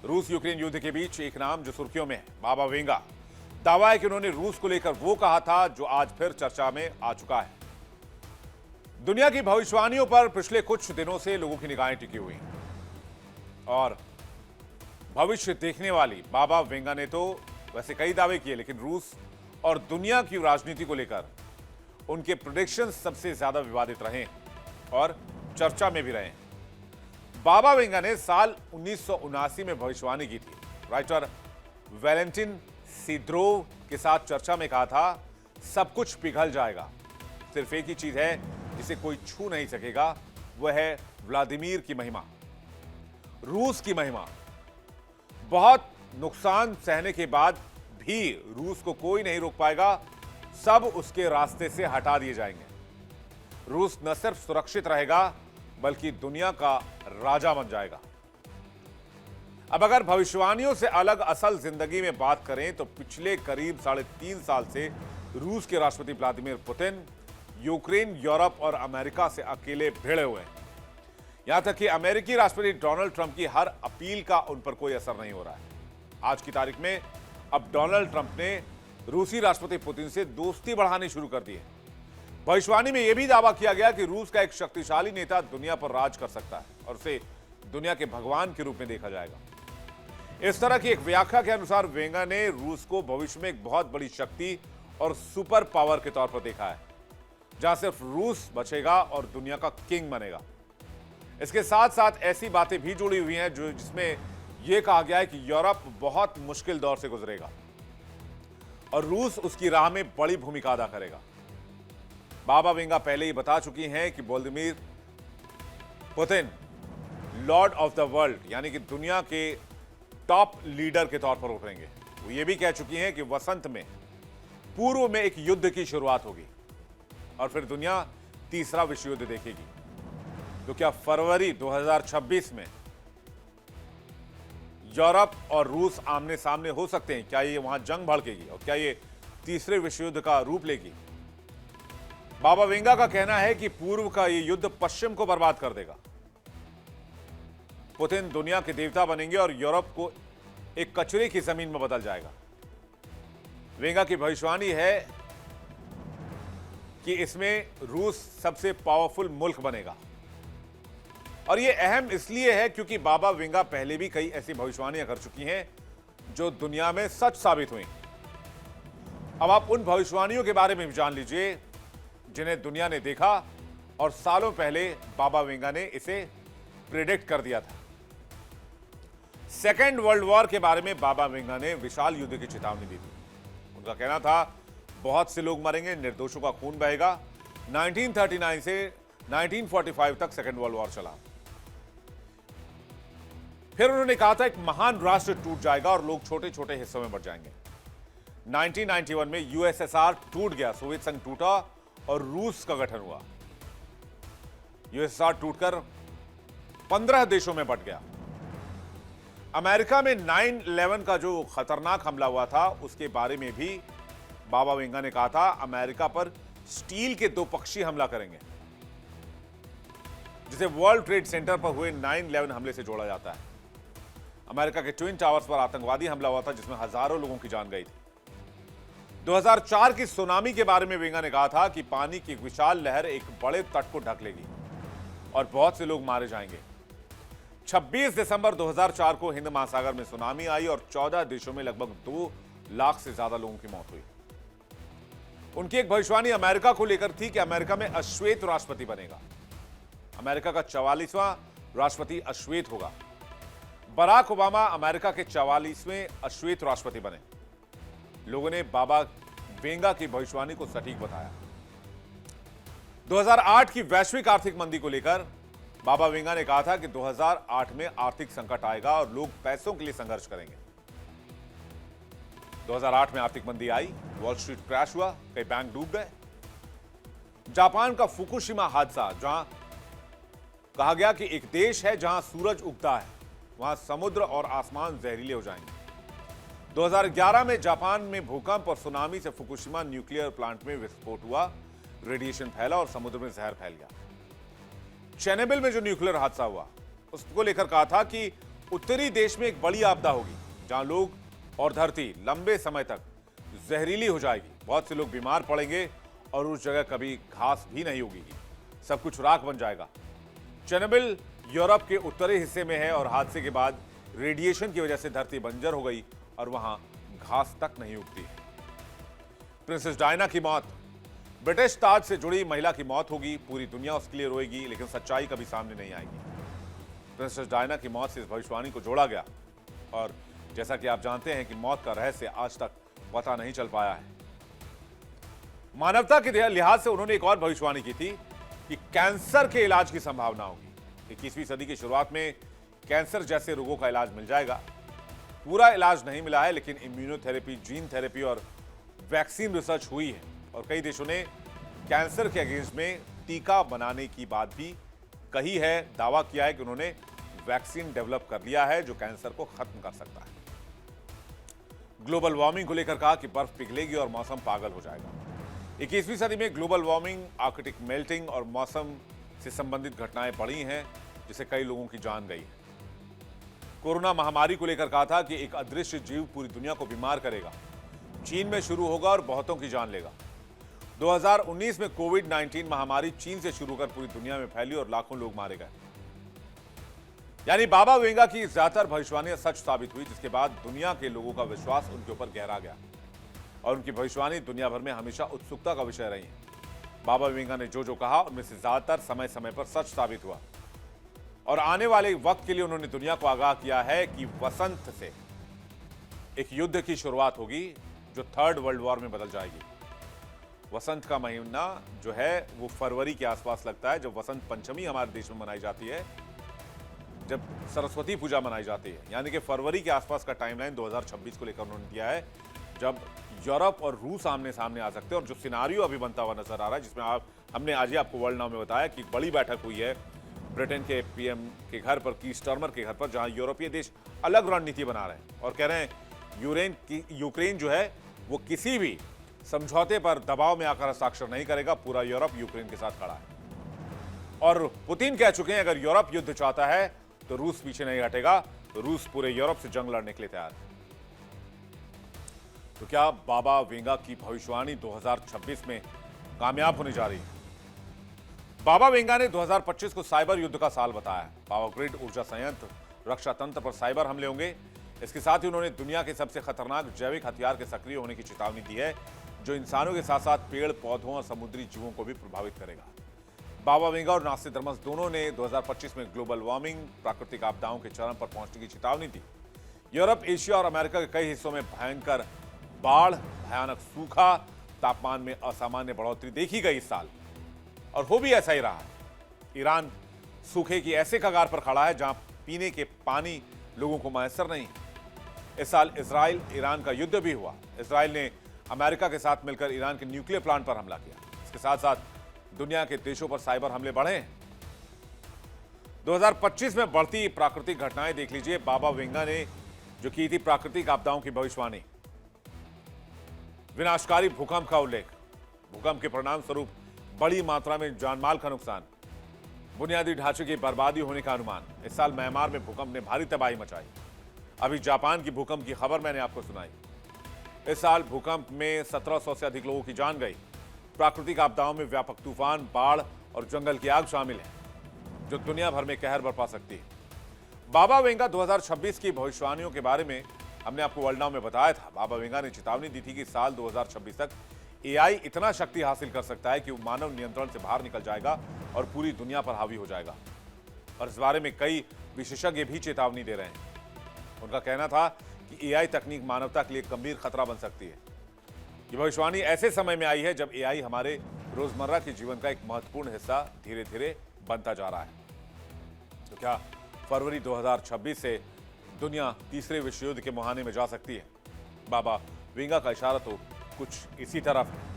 रूस यूक्रेन युद्ध के बीच एक नाम जो सुर्खियों में है, बाबा वेंगा। दावा है कि उन्होंने रूस को लेकर वो कहा था जो आज फिर चर्चा में आ चुका है। दुनिया की भविष्यवाणियों पर पिछले कुछ दिनों से लोगों की निगाहें टिकी हुई हैं और भविष्य देखने वाली बाबा वेंगा ने तो वैसे कई दावे किए, लेकिन रूस और दुनिया की राजनीति को लेकर उनके प्रेडिक्शन सबसे ज्यादा विवादित रहे और चर्चा में भी रहे। बाबा वेंगा ने साल 1979 में भविष्यवाणी की थी। राइटर वैलेंटिन सीद्रोव के साथ चर्चा में कहा था, सब कुछ पिघल जाएगा, सिर्फ एक ही चीज है जिसे कोई छू नहीं सकेगा, वह है व्लादिमीर की महिमा, रूस की महिमा। बहुत नुकसान सहने के बाद भी रूस को कोई नहीं रोक पाएगा, सब उसके रास्ते से हटा दिए जाएंगे। रूस न सिर्फ सुरक्षित रहेगा बल्कि दुनिया का राजा बन जाएगा। अब अगर भविष्यवाणियों से अलग असल जिंदगी में बात करें तो पिछले करीब 3.5 साल से रूस के राष्ट्रपति व्लादिमीर पुतिन यूक्रेन, यूरोप और अमेरिका से अकेले भिड़े हुए हैं। यहां तक कि अमेरिकी राष्ट्रपति डोनाल्ड ट्रंप की हर अपील का उन पर कोई असर नहीं हो रहा है। आज की तारीख में अब डोनाल्ड ट्रंप ने रूसी राष्ट्रपति पुतिन से दोस्ती बढ़ानी शुरू कर दी है। भविष्यवाणी में यह भी दावा किया गया कि रूस का एक शक्तिशाली नेता दुनिया पर राज कर सकता है और उसे दुनिया के भगवान के रूप में देखा जाएगा। इस तरह की एक व्याख्या के अनुसार वेंगा ने रूस को भविष्य में एक बहुत बड़ी शक्ति और सुपर पावर के तौर पर देखा है, जहां सिर्फ रूस बचेगा और दुनिया का किंग बनेगा। इसके साथ साथ ऐसी बातें भी जुड़ी हुई हैं जिसमें यह कहा गया है कि यूरोप बहुत मुश्किल दौर से गुजरेगा और रूस उसकी राह में बड़ी भूमिका अदा करेगा। बाबा वेंगा पहले ही बता चुकी हैं कि Vladimir Putin Lord of the world यानी कि दुनिया के टॉप लीडर के तौर पर उभरेंगे। वो ये भी कह चुकी हैं कि वसंत में पूर्व में एक युद्ध की शुरुआत होगी और फिर दुनिया तीसरा विश्व युद्ध देखेगी। तो क्या फरवरी 2026 में यूरोप और रूस आमने सामने हो सकते हैं? क्या ये वहां जंग भड़केगी और क्या ये तीसरे विश्व युद्ध का रूप लेगी? बाबा वेंगा का कहना है कि पूर्व का यह युद्ध पश्चिम को बर्बाद कर देगा। पुतिन दुनिया के देवता बनेंगे और यूरोप को एक कचरे की जमीन में बदल जाएगा। वेंगा की भविष्यवाणी है कि इसमें रूस सबसे पावरफुल मुल्क बनेगा और यह अहम इसलिए है क्योंकि बाबा वेंगा पहले भी कई ऐसी भविष्यवाणियां कर चुकी हैं जो दुनिया में सच साबित हुई। अब आप उन भविष्यवाणियों के बारे में भी जान लीजिए जिन्हें दुनिया ने देखा और सालों पहले बाबा वेंगा ने इसे प्रेडिक्ट कर दिया था। सेकेंड वर्ल्ड वॉर के बारे में बाबा वेंगा ने विशाल युद्ध की चेतावनी दी थी। उनका कहना था, बहुत से लोग मरेंगे, निर्दोषों का खून बहेगा। 1939 से 1945 तक सेकेंड वर्ल्ड वॉर चला। फिर उन्होंने कहा था, एक महान राष्ट्र टूट जाएगा और लोग छोटे छोटे हिस्सों में बंट जाएंगे। 1991 में यूएसएसआर टूट गया, सोवियत संघ टूटा और रूस का गठन हुआ। यूएसएसआर टूटकर 15 देशों में बंट गया। अमेरिका में 9/11 का जो खतरनाक हमला हुआ था उसके बारे में भी बाबा वेंगा ने कहा था, अमेरिका पर स्टील के 2 पक्षी हमला करेंगे, जिसे वर्ल्ड ट्रेड सेंटर पर हुए 9/11 हमले से जोड़ा जाता है। अमेरिका के ट्विन टावर्स पर आतंकवादी हमला हुआ था जिसमें हजारों लोगों की जान गई थी। 2004 की सुनामी के बारे में वेंगा ने कहा था कि पानी की एक विशाल लहर एक बड़े तट को ढक लेगी और बहुत से लोग मारे जाएंगे। 26 दिसंबर 2004 को हिंद महासागर में सुनामी आई और 14 देशों में लगभग 2 लाख से ज्यादा लोगों की मौत हुई। उनकी एक भविष्यवाणी अमेरिका को लेकर थी कि अमेरिका में अश्वेत राष्ट्रपति बनेगा। अमेरिका का 44वां राष्ट्रपति अश्वेत होगा। बराक ओबामा अमेरिका के 44वें अश्वेत राष्ट्रपति बने। लोगों ने बाबा वेंगा की भविष्यवाणी को सटीक बताया। 2008 की वैश्विक आर्थिक मंदी को लेकर बाबा वेंगा ने कहा था कि 2008 में आर्थिक संकट आएगा और लोग पैसों के लिए संघर्ष करेंगे। 2008 में आर्थिक मंदी आई, वॉल स्ट्रीट क्रैश हुआ, कई बैंक डूब गए। जापान का फुकुशिमा हादसा, जहां कहा गया कि एक देश है जहां सूरज उगता है, वहां समुद्र और आसमान जहरीले हो जाएंगे। 2011 में जापान में भूकंप और सुनामी से फुकुशिमा न्यूक्लियर प्लांट में विस्फोट हुआ, रेडिएशन फैला और समुद्र में जहर फैल गया। चेरनोबिल में जो न्यूक्लियर हादसा हुआ उसको लेकर कहा था कि उत्तरी देश में एक बड़ी आपदा होगी जहां लोग और धरती लंबे समय तक जहरीली हो जाएगी। बहुत से लोग बीमार पड़ेंगे और उस जगह कभी घास भी नहीं उगेगी, सब कुछ राख बन जाएगा। चेरनोबिल यूरोप के उत्तरी हिस्से में है और हादसे के बाद रेडिएशन की वजह से धरती बंजर हो गई और वहां घास तक नहीं उगती। प्रिंसेस डायना की मौत, ब्रिटिश ताज से जुड़ी महिला की मौत होगी। पूरी दुनिया उसके लिए रोएगी, लेकिन सच्चाई कभी सामने नहीं आएगी। प्रिंसेस डायना की मौत से इस भविष्यवाणी को जोड़ा गया और जैसा कि आप जानते हैं कि मौत का रहस्य आज तक पता नहीं चल पाया है। मानवता के लिहाज से उन्होंने एक और भविष्यवाणी की थी कि कैंसर के इलाज की संभावना होगी। 21वीं सदी की शुरुआत में कैंसर जैसे रोगों का इलाज मिल जाएगा। पूरा इलाज नहीं मिला है, लेकिन इम्यूनोथेरेपी, जीन थेरेपी और वैक्सीन रिसर्च हुई है और कई देशों ने कैंसर के अगेंस्ट में टीका बनाने की बात भी कही है। दावा किया है कि उन्होंने वैक्सीन डेवलप कर लिया है जो कैंसर को खत्म कर सकता है। ग्लोबल वार्मिंग को लेकर कहा कि बर्फ पिघलेगी और मौसम पागल हो जाएगा। 21वीं सदी में ग्लोबल वार्मिंग, आर्कटिक मेल्टिंग और मौसम से संबंधित घटनाएं बढ़ी हैं, जिससे कई लोगों की जान गई है। कोरोना महामारी को लेकर कहा था कि एक अदृश्य जीव पूरी दुनिया को बीमार करेगा, चीन में शुरू होगा और बहुतों की जान लेगा। 2019 में कोविड-19 महामारी चीन से शुरू होकर पूरी दुनिया में फैली और लाखों लोग मारे गए। यानी बाबा वेंगा की ज्यादातर भविष्यवाणियां सच साबित हुई, जिसके बाद दुनिया के लोगों का विश्वास उनके ऊपर गहरा गया और उनकी भविष्यवाणी दुनिया भर में हमेशा उत्सुकता का विषय रही है। बाबा वेंगा ने जो कहा उनमें से ज्यादातर समय समय पर सच साबित हुआ और आने वाले वक्त के लिए उन्होंने दुनिया को आगाह किया है कि वसंत से एक युद्ध की शुरुआत होगी जो थर्ड वर्ल्ड वॉर में बदल जाएगी। वसंत का महीना जो है वो फरवरी के आसपास लगता है, जब वसंत पंचमी हमारे देश में मनाई जाती है, जब सरस्वती पूजा मनाई जाती है। यानी कि फरवरी के आसपास का टाइमलाइन 2026 को लेकर उन्होंने दिया है, जब यूरोप और रूस आमने सामने आ सकते हैं। और जो सिनारियो अभी बनता हुआ नजर आ रहा है, जिसमें हमने आज ही आपको वर्ल्ड नाउ में बताया कि बड़ी बैठक हुई है ब्रिटेन के पीएम के घर पर, की स्टार्मर के घर पर, जहां यूरोपीय देश अलग रणनीति बना रहे हैं और कह रहे हैं यूक्रेन जो है वो किसी भी समझौते पर दबाव में आकर हस्ताक्षर नहीं करेगा। पूरा यूरोप यूक्रेन के साथ खड़ा है और पुतिन कह चुके हैं अगर यूरोप युद्ध चाहता है तो रूस पीछे नहीं हटेगा। तो रूस पूरे यूरोप से जंग लड़ने के लिए तैयार है। तो क्या बाबा वेंगा की भविष्यवाणी 2026 में कामयाब होने जा रही है? बाबा वेंगा ने 2025 को साइबर युद्ध का साल बताया। पावर ग्रिड, ऊर्जा संयंत्र, रक्षा तंत्र पर साइबर हमले होंगे। इसके साथ ही उन्होंने दुनिया के सबसे खतरनाक जैविक हथियार के सक्रिय होने की चेतावनी दी है, जो इंसानों के साथ साथ पेड़ पौधों और समुद्री जीवों को भी प्रभावित करेगा। बाबा वेंगा और नास्ट्राडामस दोनों ने 2025 में ग्लोबल वार्मिंग, प्राकृतिक आपदाओं के चरम पर पहुंचने की चेतावनी दी। यूरोप, एशिया और अमेरिका के कई हिस्सों में भयंकर बाढ़, भयानक सूखा, तापमान में असामान्य बढ़ोतरी देखी गई इस साल और हो भी ऐसा ही रहा है। ईरान सूखे की ऐसे कगार पर खड़ा है जहां पीने के पानी लोगों को मैसर नहीं। इस साल इजराइल ईरान का युद्ध भी हुआ। इजराइल ने अमेरिका के साथ मिलकर ईरान के न्यूक्लियर प्लांट पर हमला किया। इसके साथ साथ दुनिया के देशों पर साइबर हमले बढ़े हैं। 2025 में बढ़ती प्राकृतिक घटनाएं देख लीजिए। बाबा वेंगा ने जो की थी प्राकृतिक आपदाओं की भविष्यवाणी, विनाशकारी भूकंप का उल्लेख, भूकंप के परिणाम स्वरूप बड़ी मात्रा में जानमाल का नुकसान, बुनियादी ढांचे की बर्बादी होने का अनुमान। इस साल म्यांमार में भूकंप ने भारी तबाही मचाई। अभी जापान की भूकंप की खबर मैंने आपको सुनाई। इस साल भूकंप में 1700 से अधिक लोगों की जान गई। प्राकृतिक आपदाओं में व्यापक तूफान, बाढ़ और जंगल की आग शामिल है, जो दुनिया भर में कहर बरपा सकती है। बाबा वेंगा 2026 की भविष्यवाणियों के बारे में हमने आपको वर्ल्ड नाउ में बताया था। बाबा वेंगा ने चेतावनी दी थी कि साल 2026 तक एआई इतना शक्ति हासिल कर सकता है कि वो मानव नियंत्रण से बाहर निकल जाएगा और पूरी दुनिया पर हावी हो जाएगा। और इस बारे में कई विशेषज्ञ भी चेतावनी दे रहे हैं। उनका कहना था कि एआई तकनीक मानवता के लिए गंभीर खतरा बन सकती है। ये भविष्यवाणी ऐसे समय में आई है जब एआई हमारे रोजमर्रा के जीवन का एक महत्वपूर्ण हिस्सा धीरे धीरे बनता जा रहा है। तो क्या फरवरी 2026 से दुनिया तीसरे विश्व युद्ध के मुहाने में जा सकती है? बाबा वेंगा का इशारा तो कुछ इसी तरफ है।